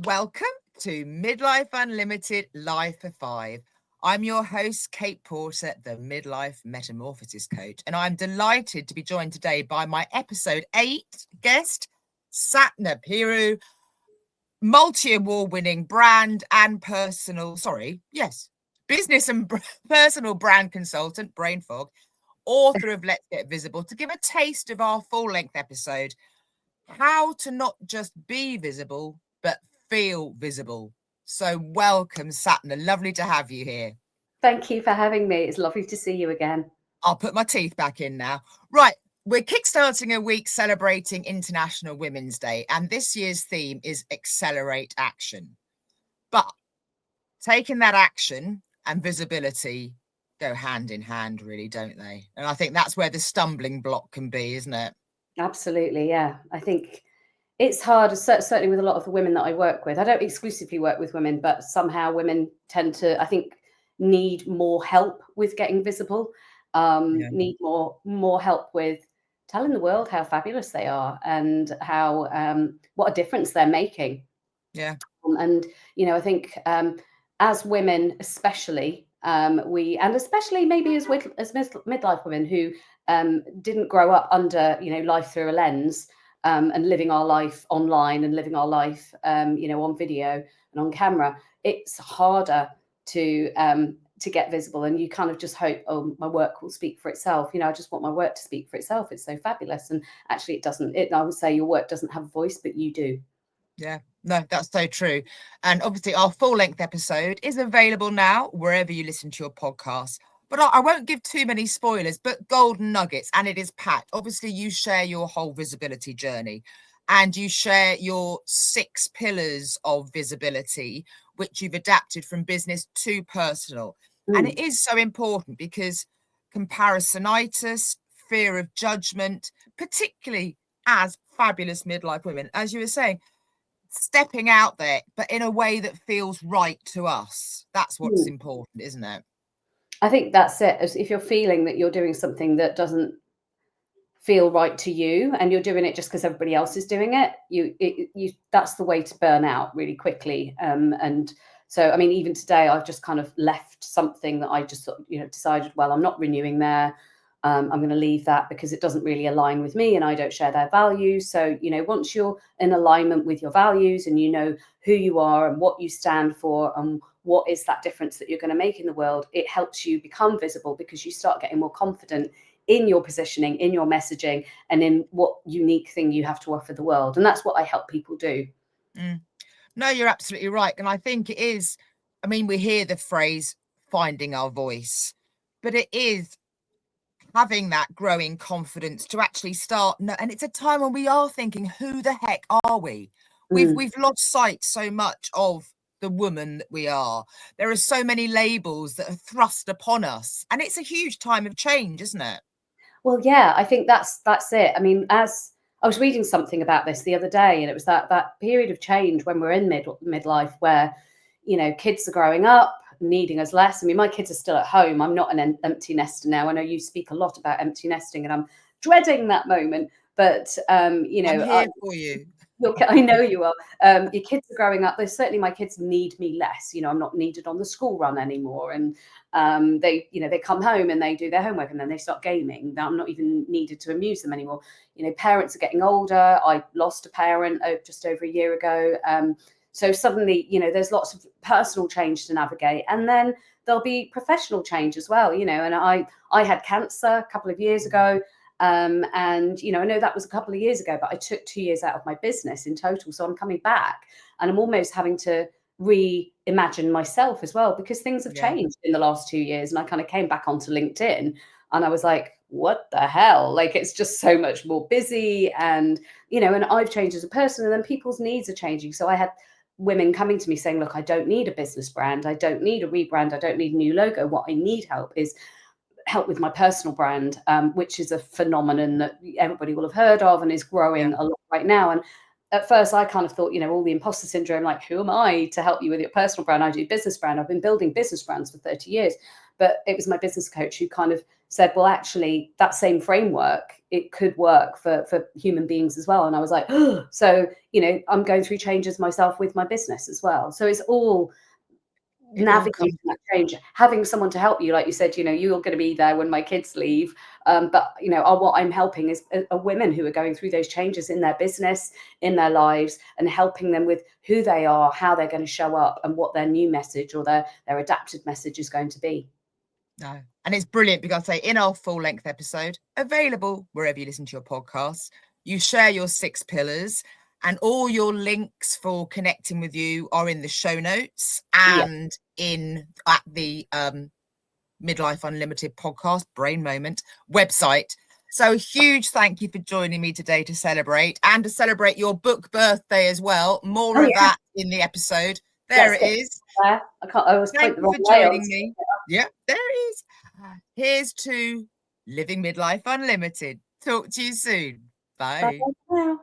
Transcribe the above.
Welcome to Midlife Unlimited Life for Five. I'm your host, Kate Porter, the Midlife Metamorphosis Coach, and I'm delighted to be joined today by my episode 8 guest, Sapna Pieroux, multi-award winning business and personal brand consultant, brain fog, author of Let's Get Visible, to give a taste of our full-length episode, how to not just be visible, but feel visible. So welcome, Sapna. Lovely to have you here. Thank you for having me. It's lovely to see you again. I'll put my teeth back in now. Right. We're kickstarting a week celebrating International Women's Day, and this year's theme is Accelerate Action. But taking that action and visibility go hand in hand, really, don't they? And I think that's where the stumbling block can be, isn't it? Absolutely, yeah. I think it's hard, certainly with a lot of the women that I work with. I don't exclusively work with women, but somehow women tend to, I think, need more help with getting visible, need more help with telling the world how fabulous they are and how what a difference they're making. Yeah. And, you know, I think as women, especially, especially maybe as midlife women who didn't grow up under, life through a lens and living our life online and living our life, on video and on camera, it's harder to get visible. And you kind of just hope, oh, my work will speak for itself. I just want my work to speak for itself. It's so fabulous. And actually it doesn't. I would say your work doesn't have a voice, but you do. Yeah, no, that's so true. And obviously our full-length episode is available now wherever you listen to your podcast. But I won't give too many spoilers, but golden nuggets, and it is packed. Obviously, you share your whole visibility journey and you share your 6 pillars of visibility, which you've adapted from business to personal. And it is so important because comparisonitis, fear of judgment, particularly as fabulous midlife women, as you were saying, stepping out there, but in a way that feels right to us. That's what's important, isn't it? I think that's it. If you're feeling that you're doing something that doesn't feel right to you and you're doing it just because everybody else is doing it, you that's the way to burn out really quickly. And so, I mean, even today, I've just kind of left something that I just sort of, decided, well, I'm not renewing there. I'm going to leave that because it doesn't really align with me and I don't share their values. So, once you're in alignment with your values and you know who you are and what you stand for and what is that difference that you're going to make in the world, it helps you become visible because you start getting more confident in your positioning, in your messaging, and in what unique thing you have to offer the world. And that's what I help people do. No, you're absolutely right. And I think it is, I mean, we hear the phrase finding our voice, but it is having that growing confidence to actually start. And it's a time when we are thinking, who the heck are we? We've lost sight so much of the woman that we are. There are so many labels that are thrust upon us, and it's a huge time of change, isn't it? Well, yeah, I think that's it. I mean, as I was reading something about this the other day, and it was that period of change when we're in midlife where, kids are growing up, needing us less. I mean, my kids are still at home. I'm not an empty nester now. I know you speak a lot about empty nesting, and I'm dreading that moment. But I'm here for you. I know you are. Your kids are growing up. Certainly my kids need me less. I'm not needed on the school run anymore. And they come home and they do their homework and then they start gaming. I'm not even needed to amuse them anymore. Parents are getting older. I lost a parent just over a year ago. So suddenly, there's lots of personal change to navigate. And then there'll be professional change as well, and I had cancer a couple of years ago. And, I know that was a couple of years ago, but I took 2 years out of my business in total. So I'm coming back and I'm almost having to reimagine myself as well, because things have changed in the last 2 years. And I kind of came back onto LinkedIn and I was like, what the hell? Like, it's just so much more busy and, and I've changed as a person and then people's needs are changing. So I had women coming to me saying, look, I don't need a business brand. I don't need a rebrand. I don't need a new logo. What I need help with my personal brand, which is a phenomenon that everybody will have heard of and is growing a lot right now. And at first I kind of thought, all the imposter syndrome, like, who am I to help you with your personal brand? I do business brand. I've been building business brands for 30 years, but it was my business coach who kind of said, well, actually, that same framework, it could work for human beings as well. And I was like, oh. So, you know, I'm going through changes myself with my business as well. So it's all navigating that change, having someone to help you. Like you said, you know, you're going to be there when my kids leave. But, you know, what I'm helping is women who are going through those changes in their business, in their lives, and helping them with who they are, how they're going to show up, and what their new message or their adapted message is going to be. No. And it's brilliant because I say in our full length episode, available wherever you listen to your podcasts, you share your 6 pillars, and all your links for connecting with you are in the show notes and at the Midlife Unlimited podcast, Brain Moment website. So a huge thank you for joining me today to celebrate your book birthday as well. More of that in the episode. There it is. I always Thank point the you wrong for way. joining me. Yeah, there it is. Here's to living midlife unlimited. Talk to you soon. Bye. Bye now.